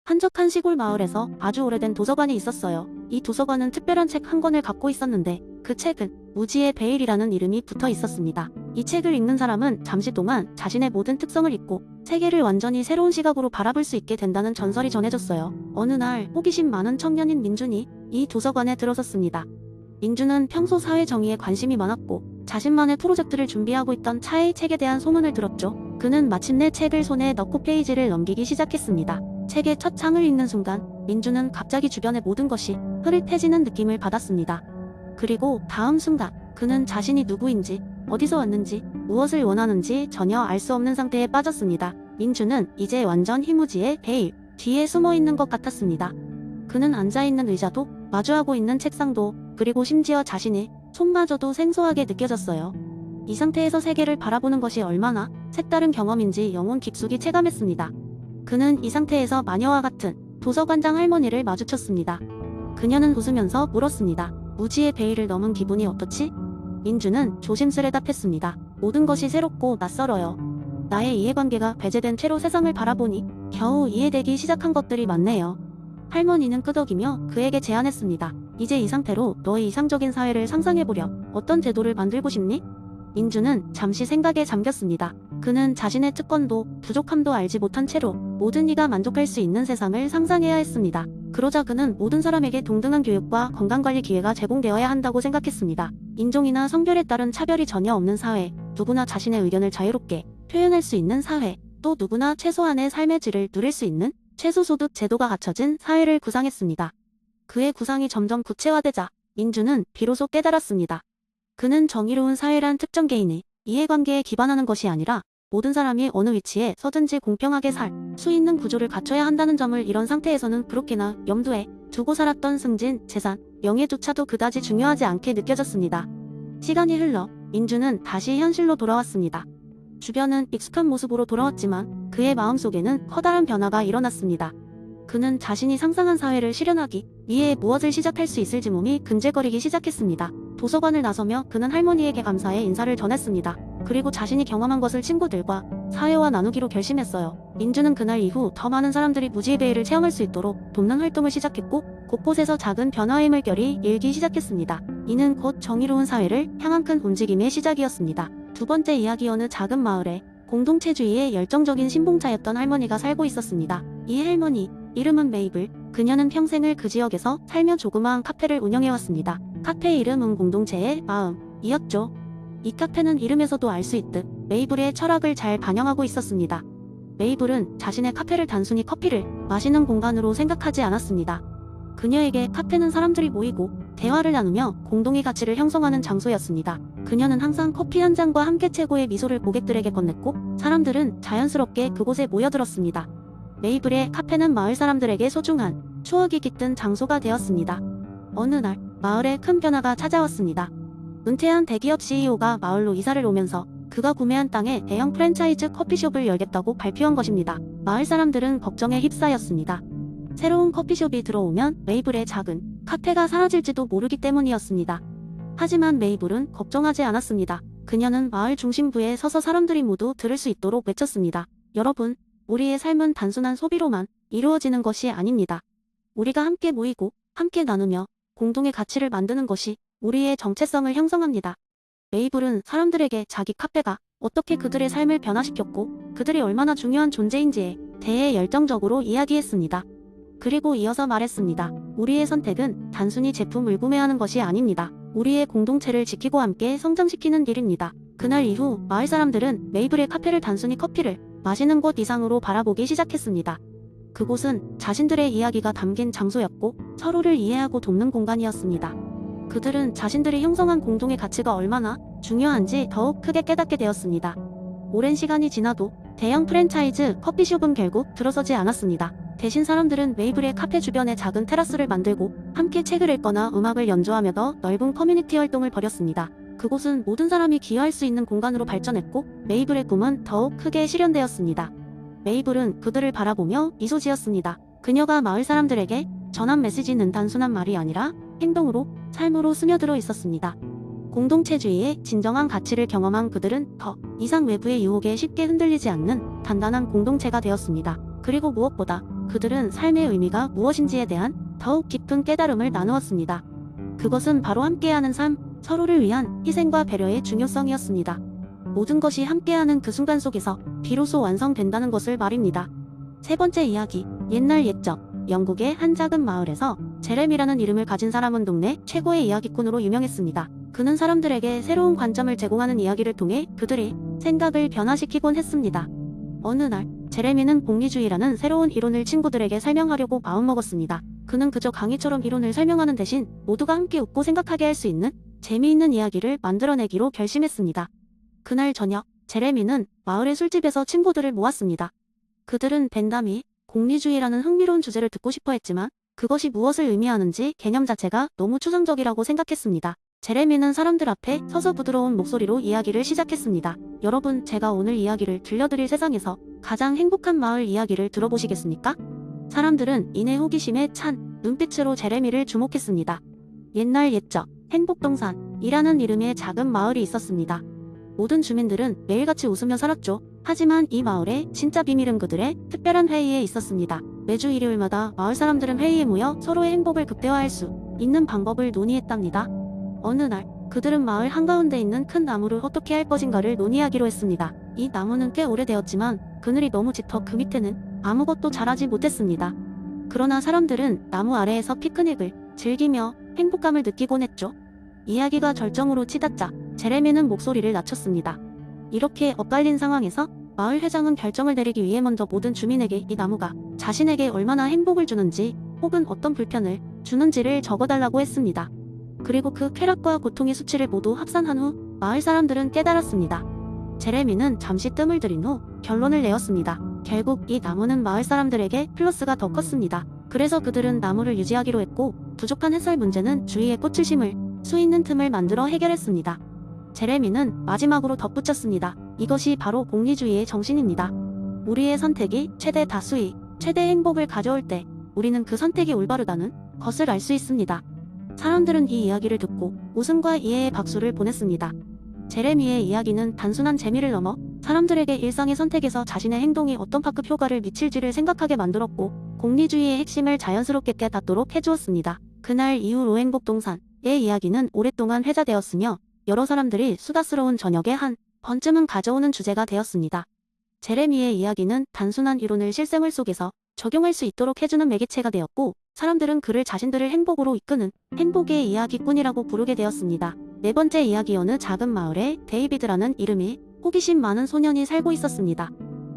한적한 시골 마을에서 아주 오래된 도서관이 있었어요. 이 도서관은 특별한 책 한 권을 갖고 있었는데 그 책은 무지의 베일이라는 이름이 붙어 있었습니다. 이 책을 읽는 사람은 잠시 동안 자신의 모든 특성을 잊고 세계를 완전히 새로운 시각으로 바라볼 수 있게 된다는 전설이 전해졌어요. 어느 날 호기심 많은 청년인 민준이 이 도서관에 들어섰습니다. 민준은 평소 사회 정의에 관심이 많았고 자신만의 프로젝트를 준비하고 있던 차의 책에 대한 소문을 들었죠. 그는 마침내 책을 손에 넣고 페이지를 넘기기 시작했습니다. 책의 첫 장을 읽는 순간 민준은 갑자기 주변의 모든 것이 흐릿해지는 느낌을 받았습니다. 그리고 다음 순간 그는 자신이 누구인지, 어디서 왔는지, 무엇을 원하는지 전혀 알 수 없는 상태에 빠졌습니다. 민준은 이제 완전 희무지의 베일 뒤에 숨어 있는 것 같았습니다. 그는 앉아있는 의자도, 마주하고 있는 책상도, 그리고 심지어 자신의 손마저도 생소하게 느껴졌어요. 이 상태에서 세계를 바라보는 것이 얼마나 색다른 경험인지 영혼 깊숙이 체감했습니다. 그는 이 상태에서 마녀와 같은 도서관장 할머니를 마주쳤습니다. 그녀는 웃으면서 물었습니다. 무지의 베일을 넘은 기분이 어떻지? 민준은 조심스레 답했습니다. 모든 것이 새롭고 낯설어요. 나의 이해관계가 배제된 채로 세상을 바라보니 겨우 이해되기 시작한 것들이 많네요. 할머니는 끄덕이며 그에게 제안했습니다. 이제 이 상태로 너의 이상적인 사회를 상상해보려. 어떤 제도를 만들고 싶니? 민준은 잠시 생각에 잠겼습니다. 그는 자신의 특권도 부족함도 알지 못한 채로 모든 이가 만족할 수 있는 세상을 상상해야 했습니다. 그러자 그는 모든 사람에게 동등한 교육과 건강관리 기회가 제공되어야 한다고 생각했습니다. 인종이나 성별에 따른 차별이 전혀 없는 사회, 누구나 자신의 의견을 자유롭게 표현할 수 있는 사회, 또 누구나 최소한의 삶의 질을 누릴 수 있는 최소소득 제도가 갖춰진 사회를 구상했습니다. 그의 구상이 점점 구체화되자 민준은 비로소 깨달았습니다. 그는 정의로운 사회란 특정 개인의 이해관계에 기반하는 것이 아니라 모든 사람이 어느 위치에 서든지 공평하게 살 수 있는 구조를 갖춰야 한다는 점을 이런 상태에서는 그렇게나 염두에 두고 살았던 승진, 재산, 명예조차도 그다지 중요하지 않게 느껴졌습니다. 시간이 흘러 민준은 다시 현실로 돌아왔습니다. 주변은 익숙한 모습으로 돌아왔지만 그의 마음속에는 커다란 변화가 일어났습니다. 그는 자신이 상상한 사회를 실현하기 위해 무엇을 시작할 수 있을지 몸이 근질거리기 시작했습니다. 도서관을 나서며 그는 할머니에게 감사의 인사를 전했습니다. 그리고 자신이 경험한 것을 친구들과 사회와 나누기로 결심했어요. 민준은 그날 이후 더 많은 사람들이 무지의 베일을 체험할 수 있도록 돕는 활동을 시작했고 곳곳에서 작은 변화의 물결이 일기 시작했습니다. 이는 곧 정의로운 사회를 향한 큰 움직임의 시작이었습니다. 두 번째 이야기. 어느 작은 마을에 공동체주의에 열정적인 신봉자였던 할머니가 살고 있었습니다. 이 할머니 이름은 메이블. 그녀는 평생을 그 지역에서 살며 조그마한 카페를 운영해왔습니다. 카페 이름은 공동체의 마음이었죠. 이 카페는 이름에서도 알 수 있듯 메이블의 철학을 잘 반영하고 있었습니다. 메이블은 자신의 카페를 단순히 커피를 마시는 공간으로 생각하지 않았습니다. 그녀에게 카페는 사람들이 모이고 대화를 나누며 공동의 가치를 형성하는 장소였습니다. 그녀는 항상 커피 한 잔과 함께 최고의 미소를 고객들에게 건넸고 사람들은 자연스럽게 그곳에 모여들었습니다. 메이블의 카페는 마을 사람들에게 소중한 추억이 깃든 장소가 되었습니다. 어느 날 마을에 큰 변화가 찾아왔습니다. 은퇴한 대기업 CEO가 마을로 이사를 오면서 그가 구매한 땅에 대형 프랜차이즈 커피숍을 열겠다고 발표한 것입니다. 마을 사람들은 걱정에 휩싸였습니다. 새로운 커피숍이 들어오면 메이블의 작은 카페가 사라질지도 모르기 때문이었습니다. 하지만 메이블은 걱정하지 않았습니다. 그녀는 마을 중심부에 서서 사람들이 모두 들을 수 있도록 외쳤습니다. 여러분, 우리의 삶은 단순한 소비로만 이루어지는 것이 아닙니다. 우리가 함께 모이고 함께 나누며 공동의 가치를 만드는 것이 우리의 정체성을 형성합니다. 메이블은 사람들에게 자기 카페가 어떻게 그들의 삶을 변화시켰고 그들이 얼마나 중요한 존재인지에 대해 열정적으로 이야기했습니다. 그리고 이어서 말했습니다. 우리의 선택은 단순히 제품을 구매하는 것이 아닙니다. 우리의 공동체를 지키고 함께 성장시키는 일입니다. 그날 이후 마을 사람들은 메이블의 카페를 단순히 커피를 마시는 곳 이상으로 바라보기 시작했습니다. 그곳은 자신들의 이야기가 담긴 장소였고 서로를 이해하고 돕는 공간이었습니다. 그들은 자신들이 형성한 공동의 가치가 얼마나 중요한지 더욱 크게 깨닫게 되었습니다. 오랜 시간이 지나도 대형 프랜차이즈 커피숍은 결국 들어서지 않았습니다. 대신 사람들은 메이블의 카페 주변에 작은 테라스를 만들고 함께 책을 읽거나 음악을 연주하며 더 넓은 커뮤니티 활동을 벌였습니다. 그곳은 모든 사람이 기여할 수 있는 공간으로 발전했고 메이블의 꿈은 더욱 크게 실현되었습니다. 메이블은 그들을 바라보며 미소 지었습니다. 그녀가 마을 사람들에게 전한 메시지는 단순한 말이 아니라 행동으로, 삶으로 스며들어 있었습니다. 공동체주의의 진정한 가치를 경험한 그들은 더 이상 외부의 유혹에 쉽게 흔들리지 않는 단단한 공동체가 되었습니다. 그리고 무엇보다 그들은 삶의 의미가 무엇인지에 대한 더욱 깊은 깨달음을 나누었습니다. 그것은 바로 함께하는 삶, 서로를 위한 희생과 배려의 중요성이었습니다. 모든 것이 함께하는 그 순간 속에서 비로소 완성된다는 것을 말입니다. 세 번째 이야기, 옛날 옛적, 영국의 한 작은 마을에서 제레미라는 이름을 가진 사람은 동네 최고의 이야기꾼으로 유명했습니다. 그는 사람들에게 새로운 관점을 제공하는 이야기를 통해 그들의 생각을 변화시키곤 했습니다. 어느 날, 제레미는 복리주의라는 새로운 이론을 친구들에게 설명하려고 마음먹었습니다. 그는 그저 강의처럼 이론을 설명하는 대신 모두가 함께 웃고 생각하게 할 수 있는 재미있는 이야기를 만들어내기로 결심했습니다. 그날 저녁, 제레미는 마을의 술집에서 친구들을 모았습니다. 그들은 벤담이 공리주의라는 흥미로운 주제를 듣고 싶어 했지만 그것이 무엇을 의미하는지 개념 자체가 너무 추상적이라고 생각했습니다. 제레미는 사람들 앞에 서서 부드러운 목소리로 이야기를 시작했습니다. 여러분, 제가 오늘 이야기를 들려드릴 세상에서 가장 행복한 마을 이야기를 들어보시겠습니까? 사람들은 이내 호기심에 찬 눈빛으로 제레미를 주목했습니다. 옛날 옛적, 행복동산이라는 이름의 작은 마을이 있었습니다. 모든 주민들은 매일같이 웃으며 살았죠. 하지만 이 마을의 진짜 비밀은 그들의 특별한 회의에 있었습니다. 매주 일요일마다 마을 사람들은 회의에 모여 서로의 행복을 극대화할 수 있는 방법을 논의했답니다. 어느 날, 그들은 마을 한가운데 있는 큰 나무를 어떻게 할 것인가를 논의하기로 했습니다. 이 나무는 꽤 오래되었지만 그늘이 너무 짙어 그 밑에는 아무것도 자라지 못했습니다. 그러나 사람들은 나무 아래에서 피크닉을 즐기며 행복감을 느끼곤 했죠. 이야기가 절정으로 치닫자 제레미는 목소리를 낮췄습니다. 이렇게 엇갈린 상황에서 마을 회장은 결정을 내리기 위해 먼저 모든 주민에게 이 나무가 자신에게 얼마나 행복을 주는지 혹은 어떤 불편을 주는지를 적어달라고 했습니다. 그리고 그 쾌락과 고통의 수치를 모두 합산한 후 마을 사람들은 깨달았습니다. 제레미는 잠시 뜸을 들인 후 결론을 내었습니다. 결국 이 나무는 마을 사람들에게 플러스가 더 컸습니다. 그래서 그들은 나무를 유지하기로 했고 부족한 해설 문제는 주위에 꽃을 심을 수 있는 틈을 만들어 해결했습니다. 제레미는 마지막으로 덧붙였습니다. 이것이 바로 복리주의의 정신입니다. 우리의 선택이 최대 다수의 최대 행복을 가져올 때 우리는 그 선택이 올바르다는 것을 알 수 있습니다. 사람들은 이 이야기를 듣고 웃음과 이해의 박수를 보냈습니다. 제레미의 이야기는 단순한 재미를 넘어 사람들에게 일상의 선택에서 자신의 행동이 어떤 파급 효과를 미칠지를 생각하게 만들었고 공리주의의 핵심을 자연스럽게 깨닫도록 해주었습니다. 그날 이후 행복동산의 이야기는 오랫동안 회자되었으며 여러 사람들이 수다스러운 저녁의 한 번쯤은 가져오는 주제가 되었습니다. 제레미의 이야기는 단순한 이론을 실생활 속에서 적용할 수 있도록 해주는 매개체가 되었고 사람들은 그를 자신들을 행복으로 이끄는 행복의 이야기꾼이라고 부르게 되었습니다. 네 번째 이야기, 어느 작은 마을에 데이비드라는 이름의 호기심 많은 소년이 살고 있었습니다.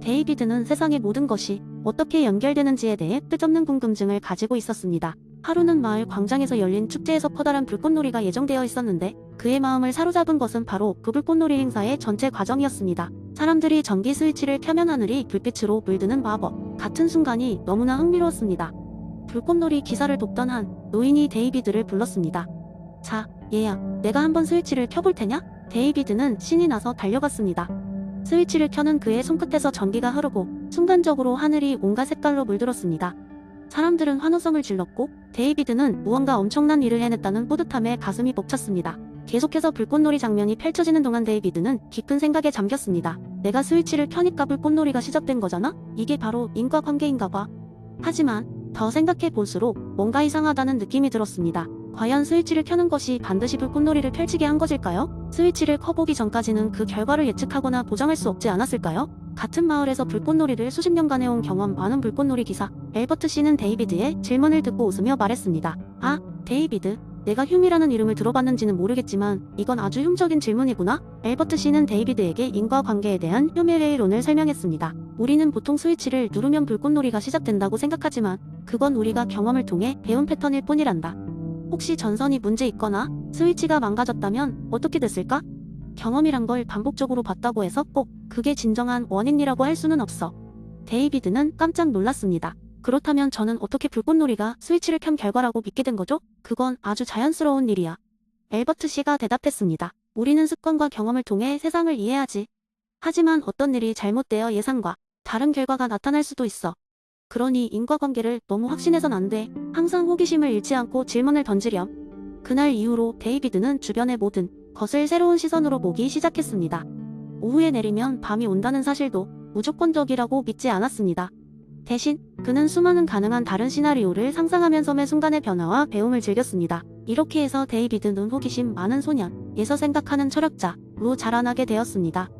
데이비드는 세상의 모든 것이 어떻게 연결되는지에 대해 끝없는 궁금증을 가지고 있었습니다. 하루는 마을 광장에서 열린 축제에서 커다란 불꽃놀이가 예정되어 있었는데 그의 마음을 사로잡은 것은 바로 그 불꽃놀이 행사의 전체 과정이었습니다. 사람들이 전기 스위치를 켜면 하늘이 불빛으로 물드는 마법 같은 순간이 너무나 흥미로웠습니다. 불꽃놀이 기사를 돕던 한 노인이 데이비드를 불렀습니다. 자, 얘야, 내가 한번 스위치를 켜볼 테냐? 데이비드는 신이 나서 달려갔습니다. 스위치를 켜는 그의 손끝에서 전기가 흐르고 순간적으로 하늘이 온갖 색깔로 물들었습니다. 사람들은 환호성을 질렀고 데이비드는 무언가 엄청난 일을 해냈다는 뿌듯함에 가슴이 벅찼습니다. 계속해서 불꽃놀이 장면이 펼쳐지는 동안 데이비드는 깊은 생각에 잠겼습니다. 내가 스위치를 켜니까 불꽃놀이가 시작된 거잖아? 이게 바로 인과관계인가 봐. 하지만 더 생각해 볼수록 뭔가 이상하다는 느낌이 들었습니다. 과연 스위치를 켜는 것이 반드시 불꽃놀이를 펼치게 한 것일까요? 스위치를 켜보기 전까지는 그 결과를 예측하거나 보장할 수 없지 않았을까요? 같은 마을에서 불꽃놀이를 수십 년간 해온 경험 많은 불꽃놀이 기사 엘버트 씨는 데이비드의 질문을 듣고 웃으며 말했습니다. 아, 데이비드, 내가 흉이라는 이름을 들어봤는지는 모르겠지만 이건 아주 흉적인 질문이구나. 엘버트 씨는 데이비드에게 인과관계에 대한 흉의 이론을 설명했습니다. 우리는 보통 스위치를 누르면 불꽃놀이가 시작된다고 생각하지만 그건 우리가 경험을 통해 배운 패턴일 뿐이란다. 혹시 전선이 문제 있거나 스위치가 망가졌다면 어떻게 됐을까? 경험이란 걸 반복적으로 봤다고 해서 꼭 그게 진정한 원인이라고 할 수는 없어. 데이비드는 깜짝 놀랐습니다. 그렇다면 저는 어떻게 불꽃놀이가 스위치를 켠 결과라고 믿게 된 거죠? 그건 아주 자연스러운 일이야. 엘버트 씨가 대답했습니다. 우리는 습관과 경험을 통해 세상을 이해하지. 하지만 어떤 일이 잘못되어 예상과 다른 결과가 나타날 수도 있어. 그러니 인과관계를 너무 확신해선 안 돼. 항상 호기심을 잃지 않고 질문을 던지렴. 그날 이후로 데이비드는 주변의 모든 것을 새로운 시선으로 보기 시작했습니다. 오후에 내리면 밤이 온다는 사실도 무조건적이라고 믿지 않았습니다. 대신 그는 수많은 가능한 다른 시나리오를 상상하면서 매 순간의 변화와 배움을 즐겼습니다. 이렇게 해서 데이비드는 호기심 많은 소년, 예서 생각하는 철학자로 자라나게 되었습니다.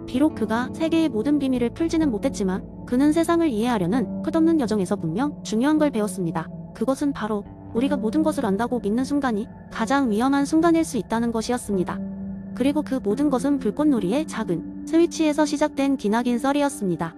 비록 그가 세계의 모든 비밀을 풀지는 못했지만 그는 세상을 이해하려는 끝없는 여정에서 분명 중요한 걸 배웠습니다. 그것은 바로 우리가 모든 것을 안다고 믿는 순간이 가장 위험한 순간일 수 있다는 것이었습니다. 그리고 그 모든 것은 불꽃놀이의 작은 스위치에서 시작된 기나긴 썰이었습니다.